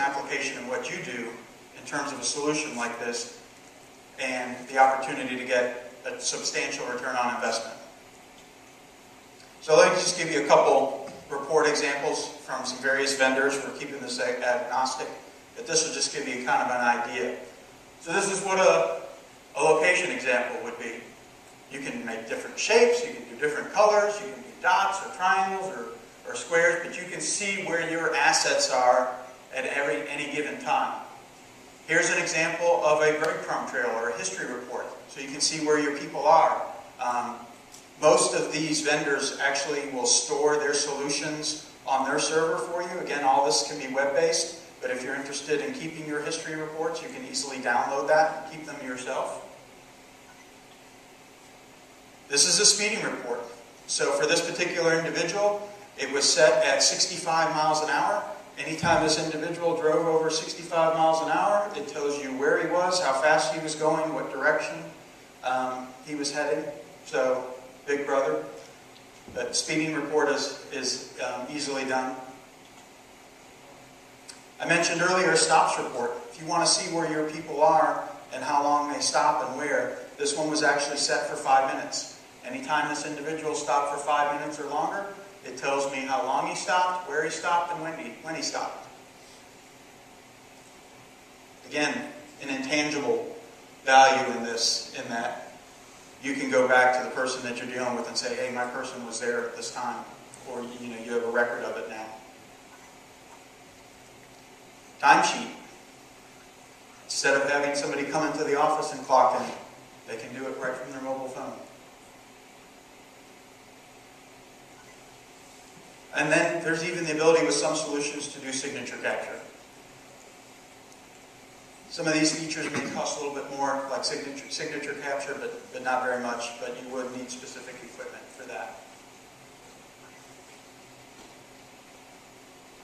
application in what you do in terms of a solution like this and the opportunity to get a substantial return on investment. So let me just give you a couple report examples from some various vendors. We're keeping this agnostic, but this will just give you kind of an idea. So this is what a location example would be. You can make different shapes, you can do different colors, you can do dots or triangles or squares, but you can see where your assets are at any given time. Here's an example of a breadcrumb trail or a history report, so you can see where your people are. Most of these vendors actually will store their solutions on their server for you. Again, all this can be web-based, but if you're interested in keeping your history reports, you can easily download that and keep them yourself. This is a speeding report. So for this particular individual, it was set at 65 miles an hour. Anytime this individual drove over 65 miles an hour, it tells you where he was, how fast he was going, what direction he was heading. So, Big Brother. But speeding report is easily done. I mentioned earlier stops report. If you want to see where your people are and how long they stop and where, this one was actually set for 5 minutes. Anytime this individual stopped for 5 minutes or longer, it tells me how long he stopped, where he stopped, and when he stopped. Again, an intangible value in this, in that you can go back to the person that you're dealing with and say, hey, my person was there at this time, or you have a record of it now. Timesheet. Instead of having somebody come into the office and clock in, they can do it right from their mobile phone. And then there's even the ability with some solutions to do signature capture. Some of these features may cost a little bit more, like signature capture, but not very much, but you would need specific equipment for that.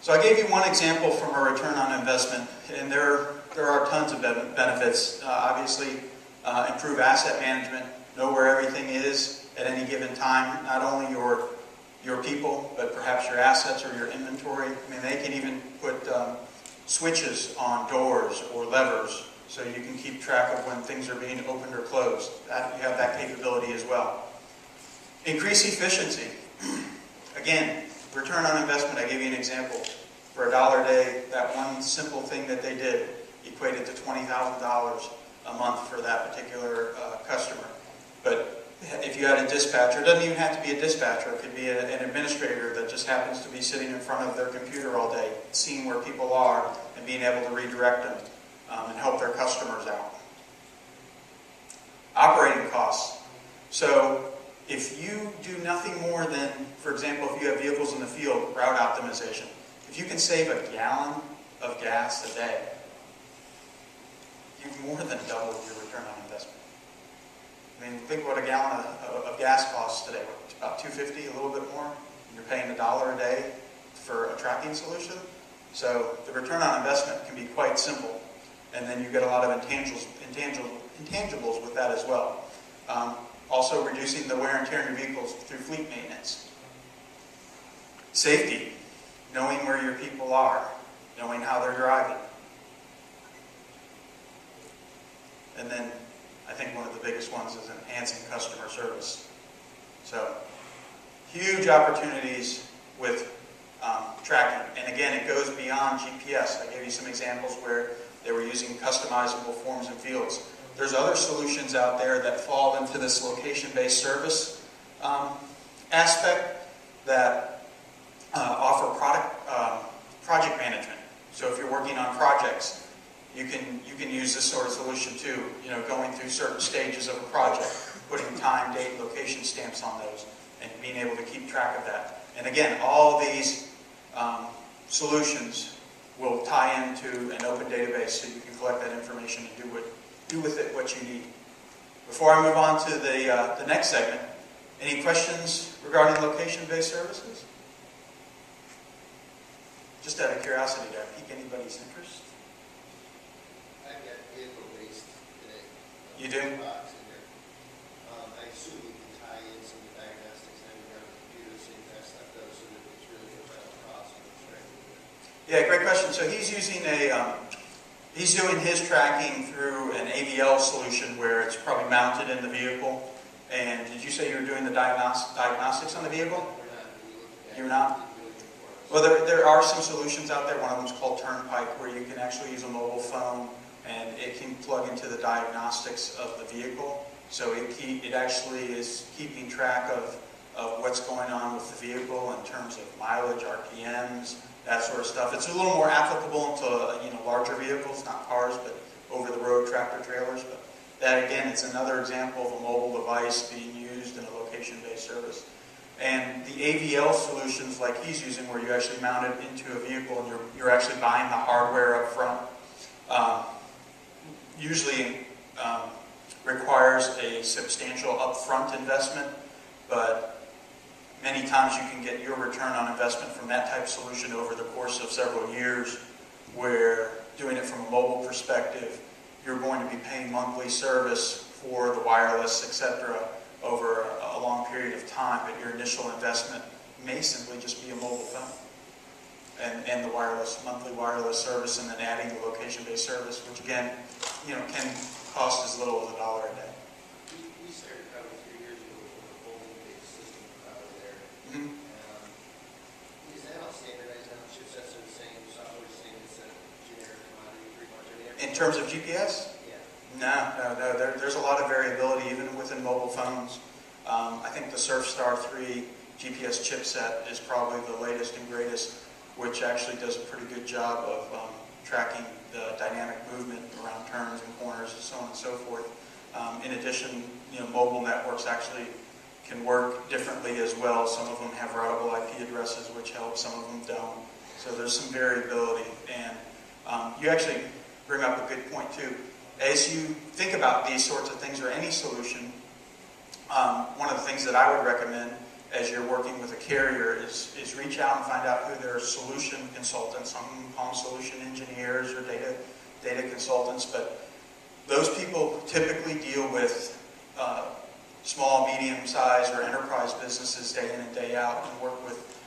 So I gave you one example from a return on investment, and there are tons of benefits. Obviously, improve asset management, know where everything is at any given time, not only your people, but perhaps your assets or your inventory. I mean, they can even put switches on doors or levers so you can keep track of when things are being opened or closed. You have that capability as well. Increase efficiency. Again, return on investment, I gave you an example. For $1 a day, that one simple thing that they did equated to $20,000 a month for that particular customer. But if you had a dispatcher, it doesn't even have to be a dispatcher, it could be an administrator that just happens to be sitting in front of their computer all day, seeing where people are and being able to redirect them and help their customers out. Operating costs. So if you do nothing more than, for example, if you have vehicles in the field, route optimization. If you can save a gallon of gas a day, you've more than doubled your return on investment. I mean, think what a gallon of gas costs today. About $2.50, a little bit more. You're paying $1 a day for a tracking solution. So the return on investment can be quite simple. And then you get a lot of intangibles with that as well. Also reducing the wear and tear in your vehicles through fleet maintenance. Safety. Knowing where your people are. Knowing how they're driving. And then I think one of the biggest ones is enhancing customer service. So, huge opportunities with tracking. And again, it goes beyond GPS. I gave you some examples where they were using customizable forms and fields. There's other solutions out there that fall into this location-based service aspect that offer project management. So if you're working on projects, you can use this sort of solution too, going through certain stages of a project, putting time, date, location stamps on those, and being able to keep track of that. And again, all these solutions will tie into an open database so you can collect that information and do with it what you need. Before I move on to the next segment, any questions regarding location-based services? Just out of curiosity, did I pique anybody's interest? I've got vehicle waste today. You do? Box in there. I assume you can tie in some diagnostics and everything on the computer, see if that stuff goes so that it's really good cost. Right? Yeah, great question. So he's using he's doing his tracking through an AVL solution where it's probably mounted in the vehicle. And did you say you were doing the diagnostics on the vehicle? You're not? Well, there are some solutions out there. One of them is called Turnpike, where you can actually use a mobile phone and it can plug into the diagnostics of the vehicle. So it actually is keeping track of what's going on with the vehicle in terms of mileage, RPMs, that sort of stuff. It's a little more applicable to larger vehicles, not cars, but over-the-road tractor trailers. But that, again, it's another example of a mobile device being used in a location-based service. And the AVL solutions like he's using, where you actually mount it into a vehicle and you're actually buying the hardware up front, usually requires a substantial upfront investment, but many times you can get your return on investment from that type of solution over the course of several years, where doing it from a mobile perspective, you're going to be paying monthly service for the wireless, etc., over a long period of time, but your initial investment may simply just be a mobile phone and the monthly wireless service, and then adding the location-based service, which again, can cost as little as $1 a day. We started probably 3 years ago with a folding-based system out of there. Mm-hmm. Is that all standardized now? Chipsets are the same, software is the same, it's a generic commodity pretty much everywhere? In terms of GPS? No. There's a lot of variability even within mobile phones. I think the Surfstar 3 GPS chipset is probably the latest and greatest, which actually does a pretty good job of tracking the dynamic movement around turns and corners and so on and so forth. In addition, mobile networks actually can work differently as well. Some of them have routable IP addresses, which help. Some of them don't. So there's some variability. And you actually bring up a good point too. As you think about these sorts of things, or any solution, one of the things that I would recommend as you're working with a carrier is reach out and find out who their solution consultants, some call them solution engineers or data consultants, but those people typically deal with small, medium-sized, or enterprise businesses day in and day out, and work with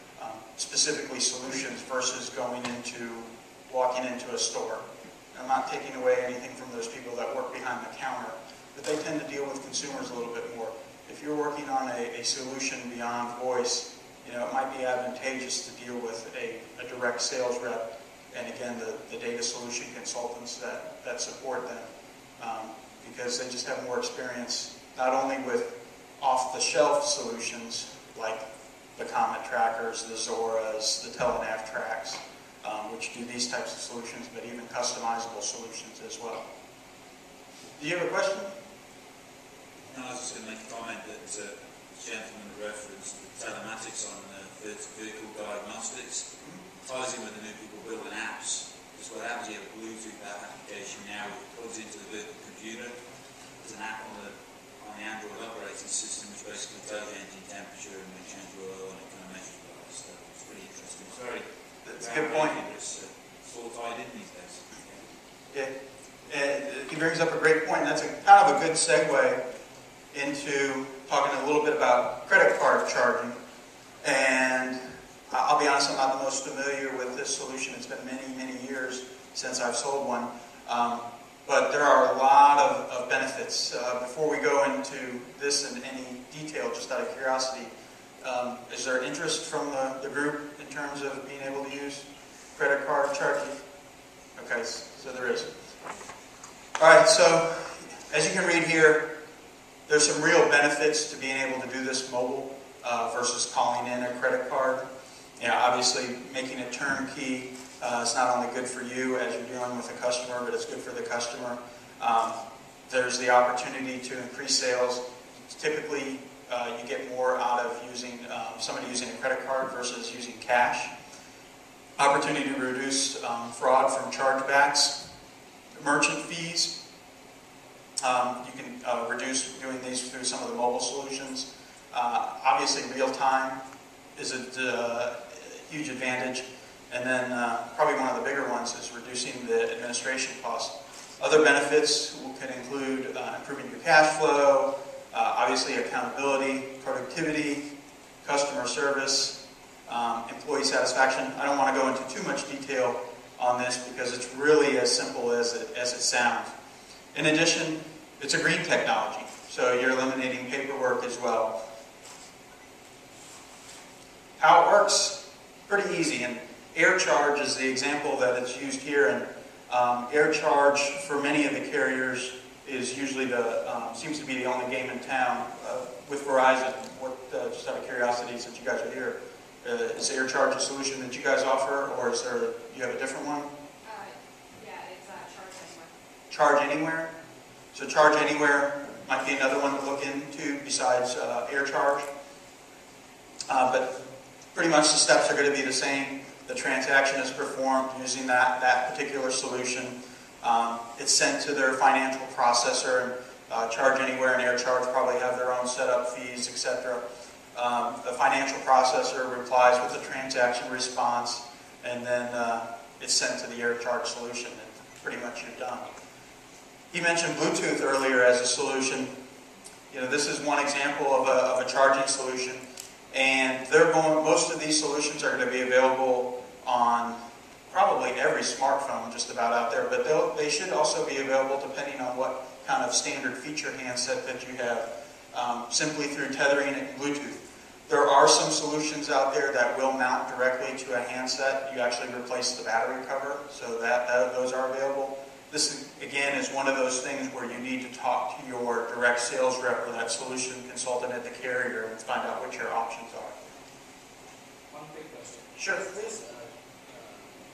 specifically solutions versus walking into a store. I'm not taking away anything from those people that work behind the counter, but they tend to deal with consumers a little bit more. If you're working on a solution beyond voice, it might be advantageous to deal with a direct sales rep, and again, the data solution consultants that support them, because they just have more experience, not only with off-the-shelf solutions like the Comet trackers, the Zoras, the Telenav tracks, which do these types of solutions, but even customizable solutions as well. Do you have a question? No, I was just going to make a comment that the gentleman referenced the telematics on vehicle diagnostics. Ties in with the new people building apps. Because what happens, you have a Bluetooth app application now, it plugs into the vehicle computer. There's an app on the Android operating system which basically tells you engine temperature and when change oil, and it kind of measures all that stuff. It's pretty interesting. Sorry. That's a good point. It's all tied in these days. Yeah. He brings up a great point. That's kind of a good segue into talking a little bit about credit card charging. And I'll be honest, I'm not the most familiar with this solution. It's been many, many years since I've sold one. But there are a lot of benefits. Before we go into this in any detail, just out of curiosity, is there interest from the group in terms of being able to use credit card charging? Okay, so there is. All right, so as you can read here, there's some real benefits to being able to do this mobile versus calling in a credit card. Obviously, making it turnkey is not only good for you as you're dealing with a customer, but it's good for the customer. There's the opportunity to increase sales. Typically, you get more out of somebody using a credit card versus using cash. Opportunity to reduce fraud from chargebacks, merchant fees. You can reduce doing these through some of the mobile solutions. Obviously, real time is a huge advantage. And then probably one of the bigger ones is reducing the administration costs. Other benefits can include improving your cash flow, obviously accountability, productivity, customer service, employee satisfaction. I don't want to go into too much detail on this because it's really as simple as it sounds. In addition, it's a green technology, so you're eliminating paperwork as well. How it works, pretty easy, and air charge is the example that it's used here, and air charge for many of the carriers is usually seems to be the only game in town. With Verizon, just out of curiosity, since you guys are here, is air charge a solution that you guys offer, or is there, you have a different one? Yeah, it's Charge Charge Anywhere. Anywhere? So Charge Anywhere might be another one to look into besides air charge. But pretty much the steps are going to be the same. The transaction is performed using that particular solution. It's sent to their financial processor, and Charge Anywhere and Air Charge probably have their own setup fees, etc. The financial processor replies with a transaction response, and then it's sent to the Air Charge solution, and pretty much you're done. He mentioned Bluetooth earlier as a solution. You know, this is one example of a charging solution, and most of these solutions are going to be available on probably every smartphone just about out there, but they should also be available depending on what kind of standard feature handset that you have, simply through tethering it Bluetooth. There are some solutions out there that will mount directly to a handset. You actually replace the battery cover, so those are available. This, again, is one of those things where you need to talk to your direct sales rep or that solution consultant at the carrier and find out what your options are. One quick question. Sure. Is this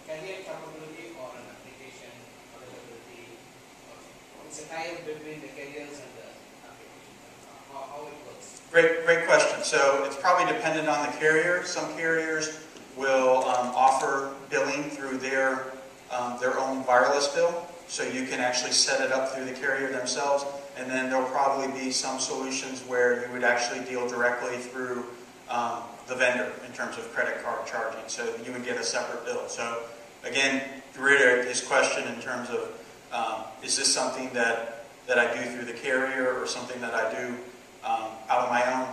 carrier capability or an application availability? It's a tie-up between the carriers and the application. How it works? Great question. So it's probably dependent on the carrier. Some carriers will offer billing through their own wireless bill. So you can actually set it up through the carrier themselves, and then there'll probably be some solutions where you would actually deal directly through the vendor in terms of credit card charging. So you would get a separate bill. So again, to reiterate his question in terms of is this something that I do through the carrier or something that I do out of my own?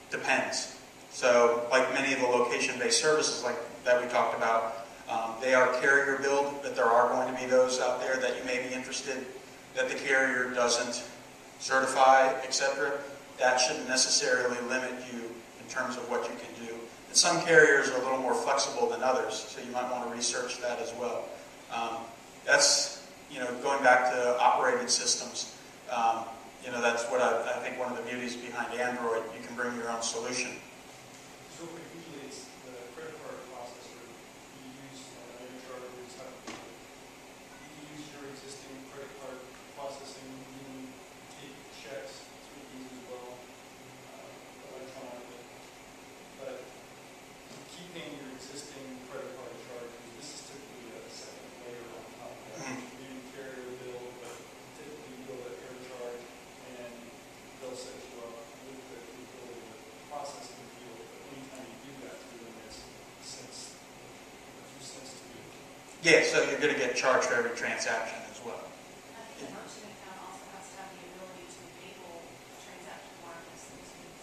Depends. So like many of the location-based services like that we talked about, they are carrier billed, but there are going to be those out there that you may be interested that the carrier doesn't certify, etc. That shouldn't necessarily limit you in terms of what you can do. And some carriers are a little more flexible than others, so you might want to research that as well. That's, going back to operating systems. That's what I think one of the beauties behind Android. You can bring your own solution. So usually it's the credit card processor. You use your charter, you use your existing credit card processing. You take checks. It's really easy as well, electronically. But keeping your existing credit card charges, this is typically a second layer on top of that. You carry a bill, but typically you go to air charge, and they'll set you up with the capability of processing the field. But anytime you do that through them, it's a few cents to do. Yeah, so you're going to get charged for every transaction as well. I think the merchant account also has to have the ability to enable transaction wireless.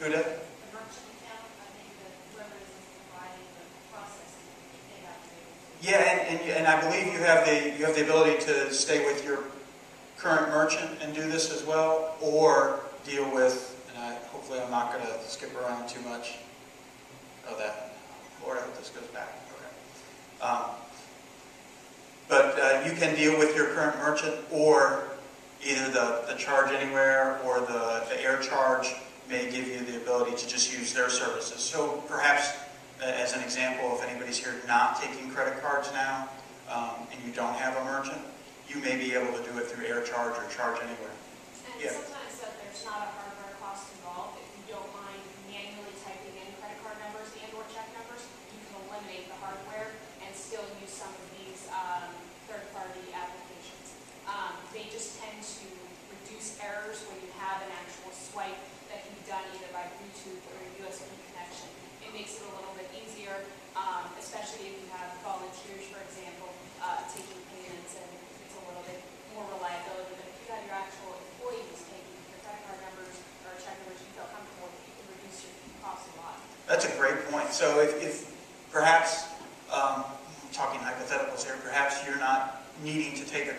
Who does? The merchant account, I think that whoever is providing the processing, they have to be able to. Yeah, and I believe you have the ability to stay with your current merchant and do this as well, or deal with, and hopefully I'm not going to skip around too much. Lord, I hope this goes back. Okay. But you can deal with your current merchant, or either the Charge Anywhere or the Air Charge may give you the ability to just use their services. So perhaps, as an example, if anybody's here not taking credit cards now, and you don't have a merchant, you may be able to do it through Air Charge or Charge Anywhere. And Yeah. sometimes there's not a hardware cost involved. If you don't mind manually typing in credit card numbers and or check numbers, you can eliminate the hardware and still use some of these third-party applications. They just tend to reduce errors when you have an actual swipe that can be done either by Bluetooth or a USB connection. It makes it a little bit easier, especially if you have volunteers, for example, taking payments, and it's a little bit more reliability. But if you have your actual employees taking your credit card numbers or check numbers, you feel comfortable with, you can reduce your costs a lot. That's a great point. So if perhaps, talking hypotheticals here, perhaps you're not needing to take a